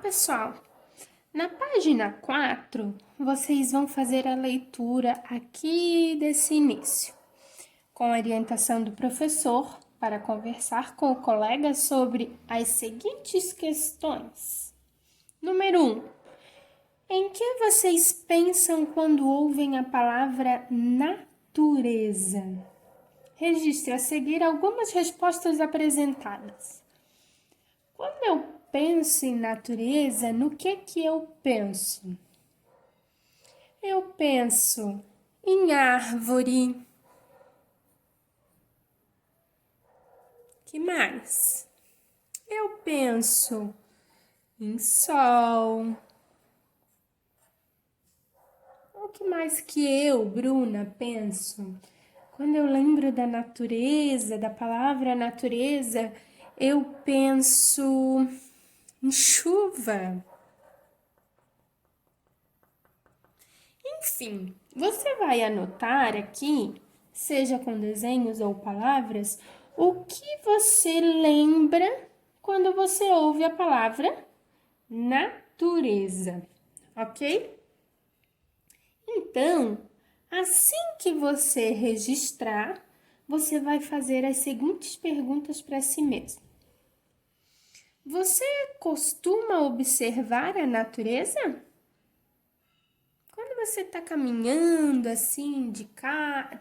pessoal, na página 4, vocês vão fazer a leitura aqui desse início, com a orientação do professor para conversar com o colega sobre as seguintes questões. Número 1. Em que vocês pensam quando ouvem a palavra natureza? Registre a seguir algumas respostas apresentadas. Quando eu penso em natureza, no que eu penso? Eu penso em árvore. Que mais? Eu penso em sol. O que mais que eu, Bruna, penso? Quando eu lembro da natureza, da palavra natureza, eu penso em chuva. Enfim, você vai anotar aqui, seja com desenhos ou palavras, o que você lembra quando você ouve a palavra natureza, ok? Então, assim que você registrar, você vai fazer as seguintes perguntas para si mesmo. Você costuma observar a natureza? Quando você está caminhando assim,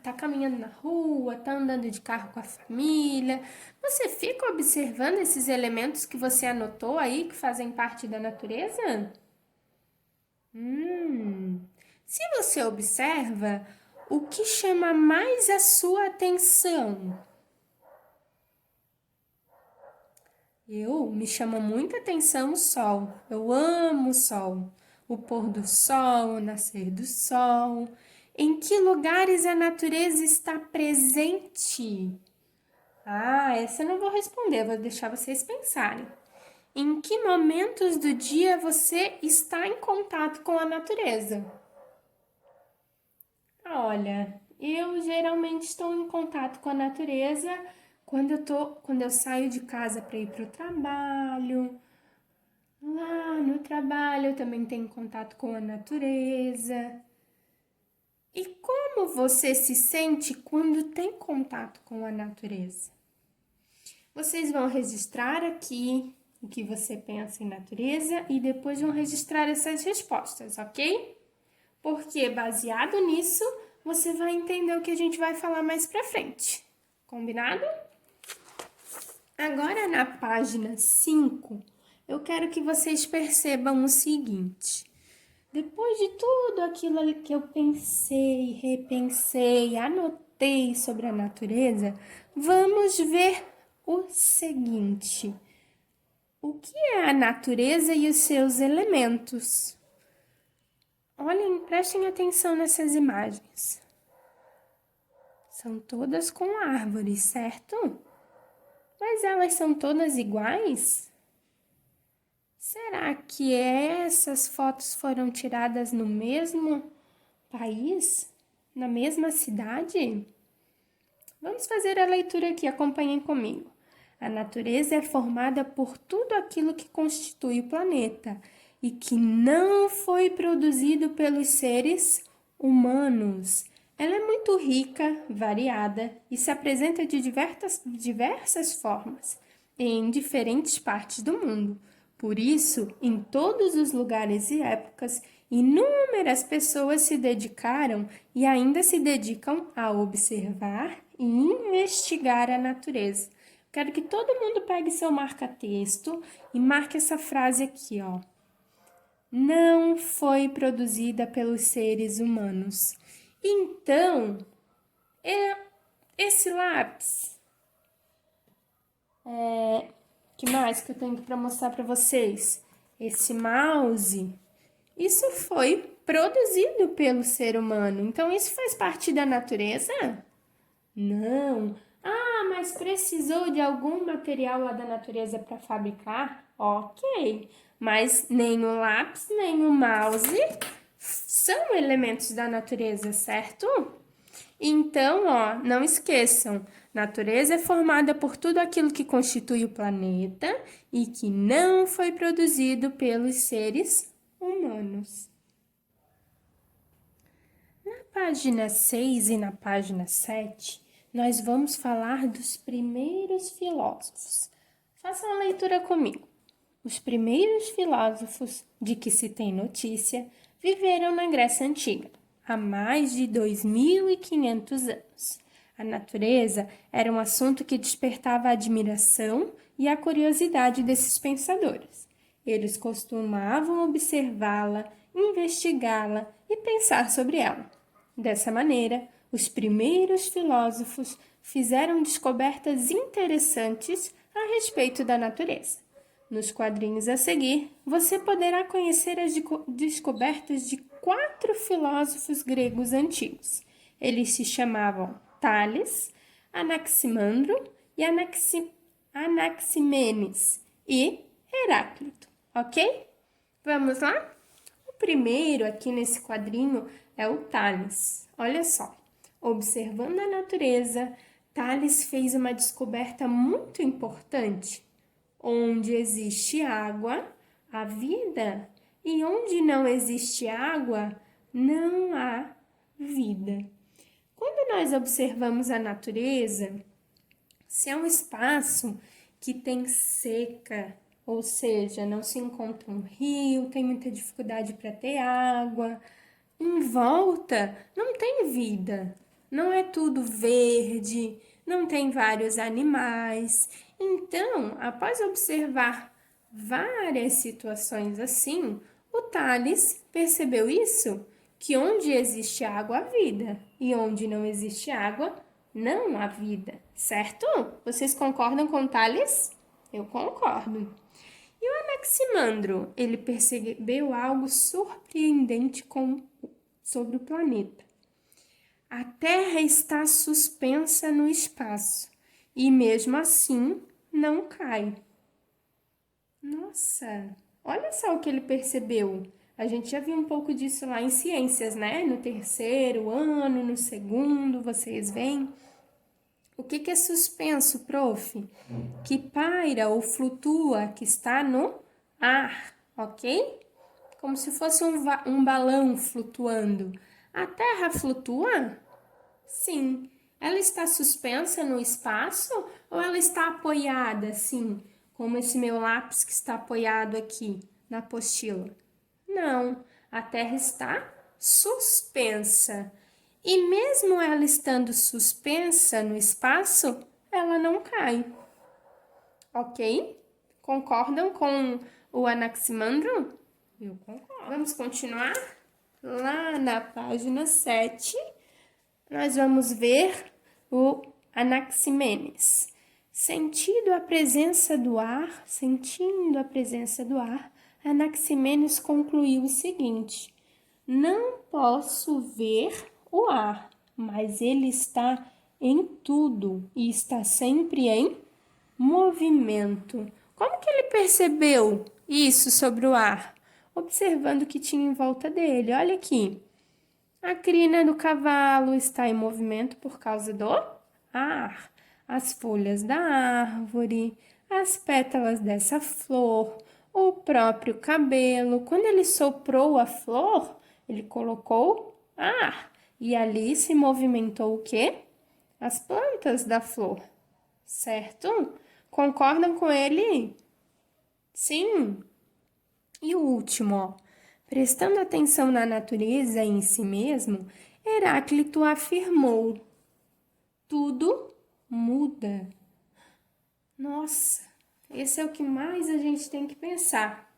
tá caminhando na rua, tá andando de carro com a família, você fica observando esses elementos que você anotou aí, que fazem parte da natureza? Se você observa, o que chama mais a sua atenção? Me chama muita atenção o sol. Eu amo o sol. O pôr do sol, o nascer do sol. Em que lugares a natureza está presente? Essa eu não vou responder, vou deixar vocês pensarem. Em que momentos do dia você está em contato com a natureza? Olha, eu geralmente estou em contato com a natureza quando eu saio de casa para ir para o trabalho. Lá no trabalho eu também tenho contato com a natureza. E como você se sente quando tem contato com a natureza? Vocês vão registrar aqui o que você pensa em natureza e depois vão registrar essas respostas, ok? Porque baseado nisso, você vai entender o que a gente vai falar mais pra frente. Combinado? Agora na página 5, eu quero que vocês percebam o seguinte. Depois de tudo aquilo que eu pensei, repensei, anotei sobre a natureza, vamos ver o seguinte. O que é a natureza e os seus elementos? Olhem, prestem atenção nessas imagens. São todas com árvores, certo? Mas elas são todas iguais? Será que essas fotos foram tiradas no mesmo país? Na mesma cidade? Vamos fazer a leitura aqui, acompanhem comigo. A natureza é formada por tudo aquilo que constitui o planeta e que não foi produzido pelos seres humanos. Ela é muito rica, variada e se apresenta de diversas formas em diferentes partes do mundo. Por isso, em todos os lugares e épocas, inúmeras pessoas se dedicaram e ainda se dedicam a observar e investigar a natureza. Quero que todo mundo pegue seu marca-texto e marque essa frase aqui, ó. Não foi produzida pelos seres humanos. Então, esse lápis, que mais que eu tenho para mostrar para vocês? Esse mouse, isso foi produzido pelo ser humano. Então, isso faz parte da natureza? Não. Mas precisou de algum material lá da natureza para fabricar? Ok. Mas nem o lápis, nem o mouse são elementos da natureza, certo? Então, não esqueçam, Natureza é formada por tudo aquilo que constitui o planeta e que não foi produzido pelos seres humanos. Na página 6 e na página 7, nós vamos falar dos primeiros filósofos. Façam a leitura comigo. Os primeiros filósofos de que se tem notícia viveram na Grécia Antiga, há mais de 2.500 anos. A natureza era um assunto que despertava a admiração e a curiosidade desses pensadores. Eles costumavam observá-la, investigá-la e pensar sobre ela. Dessa maneira, os primeiros filósofos fizeram descobertas interessantes a respeito da natureza. Nos quadrinhos a seguir, você poderá conhecer as descobertas de 4 filósofos gregos antigos. Eles se chamavam Tales, Anaximandro e Anaximenes e Heráclito, ok? Vamos lá? O primeiro aqui nesse quadrinho é o Tales. Olha só, observando a natureza, Tales fez uma descoberta muito importante. Onde existe água, há vida, e onde não existe água, não há vida. Quando nós observamos a natureza, se é um espaço que tem seca, ou seja, não se encontra um rio, tem muita dificuldade para ter água, em volta não tem vida, não é tudo verde, não tem vários animais. Então, após observar várias situações assim, o Tales percebeu isso, que onde existe água há vida e onde não existe água não há vida, certo? Vocês concordam com o Tales? Eu concordo. E o Anaximandro, ele percebeu algo surpreendente sobre o planeta. A Terra está suspensa no espaço e mesmo assim não cai. Nossa, olha só o que ele percebeu. A gente já viu um pouco disso lá em ciências, né? No 3º ano, no 2º, vocês veem. O que é suspenso, prof? Que paira ou flutua, que está no ar, ok? Como se fosse um balão flutuando. A Terra flutua? Sim. Ela está suspensa no espaço ou ela está apoiada, assim, como esse meu lápis que está apoiado aqui na apostila? Não, a Terra está suspensa. E mesmo ela estando suspensa no espaço, ela não cai. Ok? Concordam com o Anaximandro? Eu concordo. Vamos continuar? Lá na página 7, nós vamos ver o Anaximenes. Sentindo a presença do ar, Anaximenes concluiu o seguinte: não posso ver o ar, mas ele está em tudo e está sempre em movimento. Como que ele percebeu isso sobre o ar? Observando o que tinha em volta dele. Olha aqui. A crina do cavalo está em movimento por causa do ar. As folhas da árvore, as pétalas dessa flor, o próprio cabelo. Quando ele soprou a flor, ele colocou ar. E ali se movimentou o quê? As plantas da flor, certo? Concordam com ele? Sim. E o último, ó. Prestando atenção na natureza e em si mesmo, Heráclito afirmou: tudo muda. Nossa, esse é o que mais a gente tem que pensar.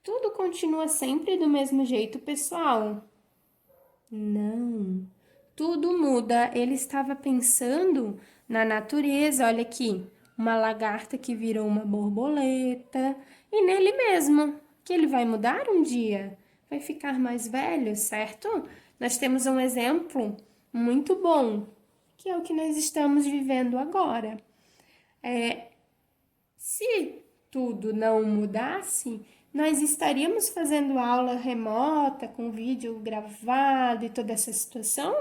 Tudo continua sempre do mesmo jeito, pessoal? Não, tudo muda. Ele estava pensando na natureza, olha aqui, uma lagarta que virou uma borboleta, e nele mesmo, que ele vai mudar um dia, vai ficar mais velho, certo? Nós temos um exemplo muito bom, que é o que nós estamos vivendo agora. Se tudo não mudasse, nós estaríamos fazendo aula remota, com vídeo gravado e toda essa situação?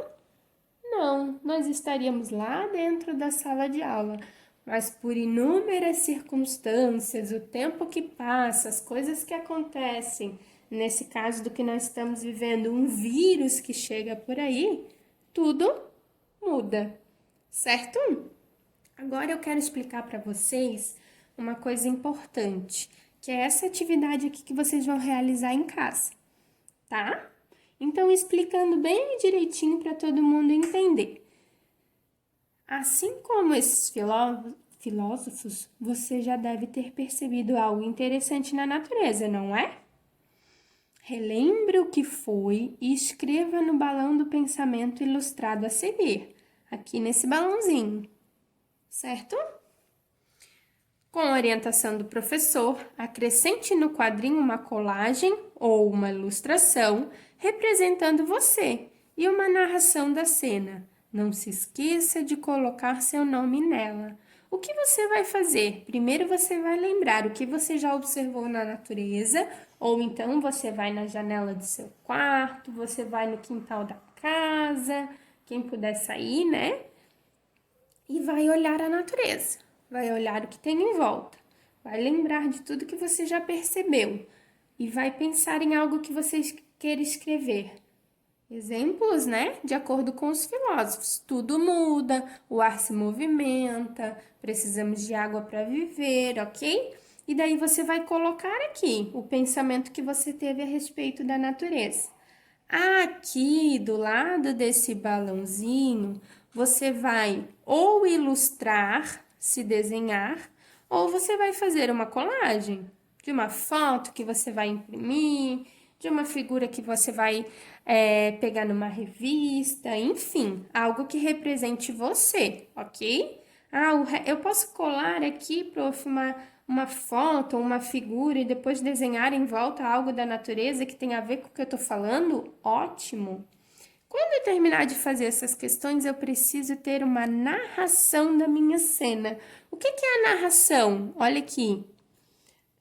não, nós estaríamos lá dentro da sala de aula. Mas por inúmeras circunstâncias, o tempo que passa, as coisas que acontecem, nesse caso do que nós estamos vivendo, um vírus que chega por aí, tudo muda, certo? Agora eu quero explicar para vocês uma coisa importante, que é essa atividade aqui que vocês vão realizar em casa, tá? Então, explicando bem direitinho para todo mundo entender. Assim como esses filósofos, você já deve ter percebido algo interessante na natureza, não é? Relembre o que foi e escreva no balão do pensamento ilustrado a seguir, aqui nesse balãozinho, certo? Com orientação do professor, acrescente no quadrinho uma colagem ou uma ilustração representando você e uma narração da cena. Não se esqueça de colocar seu nome nela. O que você vai fazer? Primeiro você vai lembrar o que você já observou na natureza, ou então você vai na janela do seu quarto, você vai no quintal da casa, quem puder sair, né? E vai olhar a natureza. Vai olhar o que tem em volta, vai lembrar de tudo que você já percebeu e vai pensar em algo que você queira escrever. Exemplos, né? De acordo com os filósofos, tudo muda, o ar se movimenta, precisamos de água para viver, ok? E daí você vai colocar aqui o pensamento que você teve a respeito da natureza. Aqui, do lado desse balãozinho, você vai ou ilustrar, se desenhar, ou você vai fazer uma colagem de uma foto que você vai imprimir, de uma figura que você vai pegar numa revista, enfim, algo que represente você, ok? Eu posso colar aqui, prof, uma foto, uma figura e depois desenhar em volta algo da natureza que tem a ver com o que eu tô falando? Ótimo! Quando eu terminar de fazer essas questões, eu preciso ter uma narração da minha cena. O que é a narração? Olha aqui.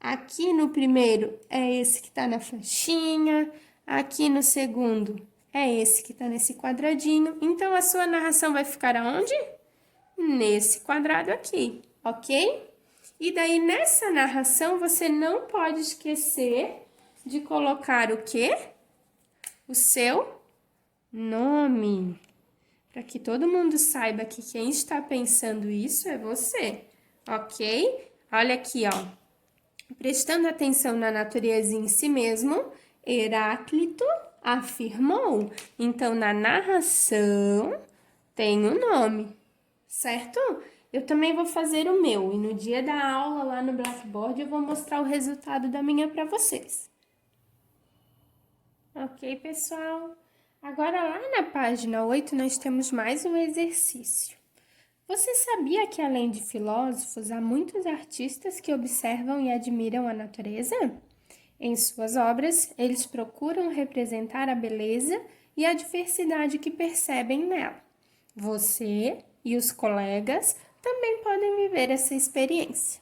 Aqui no primeiro é esse que está na faixinha. Aqui no segundo é esse que está nesse quadradinho. Então, a sua narração vai ficar aonde? Nesse quadrado aqui, ok? E daí, nessa narração, você não pode esquecer de colocar o quê? O seu nome, para que todo mundo saiba que quem está pensando isso é você, ok? Olha aqui, ó. Prestando atenção na natureza em si mesmo, Heráclito afirmou. Então, na narração tem o nome, certo? Eu também vou fazer o meu e no dia da aula lá no Blackboard eu vou mostrar o resultado da minha para vocês. Ok, pessoal? Agora, lá na página 8, nós temos mais um exercício. Você sabia que, além de filósofos, há muitos artistas que observam e admiram a natureza? Em suas obras, eles procuram representar a beleza e a diversidade que percebem nela. Você e os colegas também podem viver essa experiência.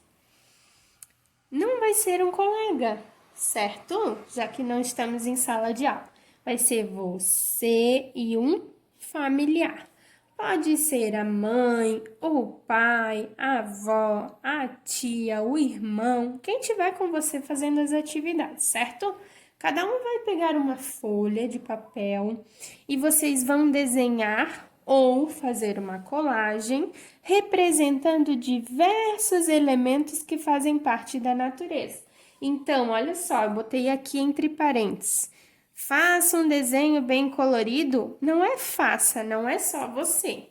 Não vai ser um colega, certo? Já que não estamos em sala de aula. Vai ser você e um familiar. Pode ser a mãe, o pai, a avó, a tia, o irmão, quem tiver com você fazendo as atividades, certo? Cada um vai pegar uma folha de papel e vocês vão desenhar ou fazer uma colagem representando diversos elementos que fazem parte da natureza. Então, olha só, eu botei aqui entre parênteses. Faça um desenho bem colorido. Não é faça, não é só você.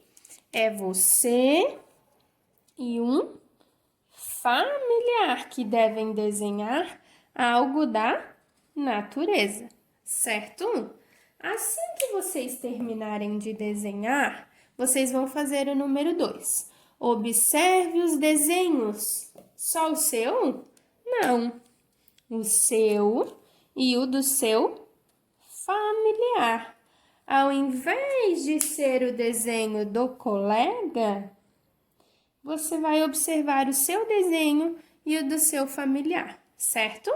É você e um familiar que devem desenhar algo da natureza, certo? Assim que vocês terminarem de desenhar, vocês vão fazer o número 2. Observe os desenhos. Só o seu? Não. O seu e o do seu familiar. Ao invés de ser o desenho do colega, você vai observar o seu desenho e o do seu familiar, certo?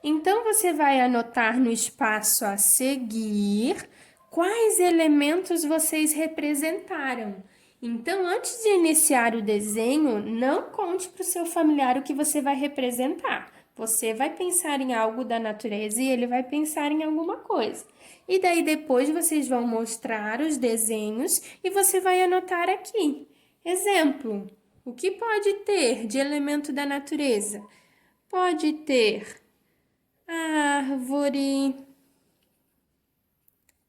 Então, você vai anotar no espaço a seguir quais elementos vocês representaram. Então, antes de iniciar o desenho, não conte para o seu familiar o que você vai representar. Você vai pensar em algo da natureza e ele vai pensar em alguma coisa. E daí depois vocês vão mostrar os desenhos e você vai anotar aqui. Exemplo, o que pode ter de elemento da natureza? Pode ter árvore,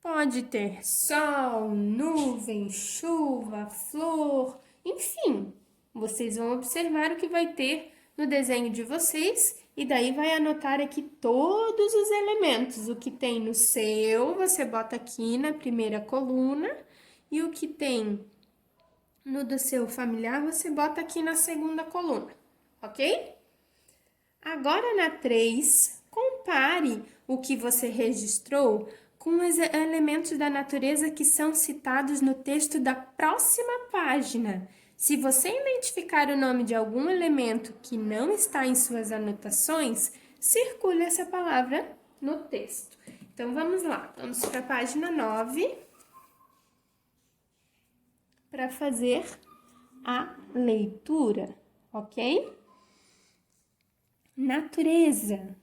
pode ter sol, nuvem, chuva, flor, enfim. Vocês vão observar o que vai ter no desenho de vocês e daí vai anotar aqui todos os elementos. O que tem no seu, você bota aqui na primeira coluna e o que tem no do seu familiar, você bota aqui na segunda coluna, ok? Agora na 3, compare o que você registrou com os elementos da natureza que são citados no texto da próxima página. Se você identificar o nome de algum elemento que não está em suas anotações, circule essa palavra no texto. Então, vamos lá. Vamos para a página 9 para fazer a leitura, ok? Natureza.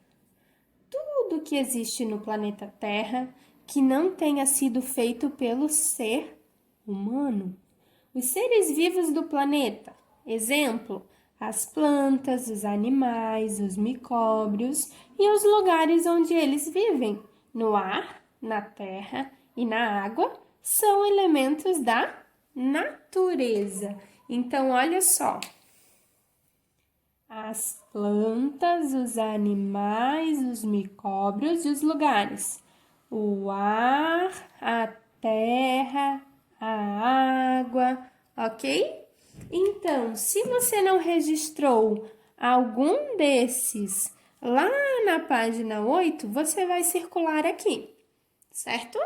Tudo que existe no planeta Terra que não tenha sido feito pelo ser humano. Os seres vivos do planeta. Exemplo, as plantas, os animais, os micróbios e os lugares onde eles vivem. No ar, na terra e na água são elementos da natureza. Então, olha só. As plantas, os animais, os micróbios e os lugares. O ar, a terra, a água, ok? Então, se você não registrou algum desses lá na página 8, você vai circular aqui, certo?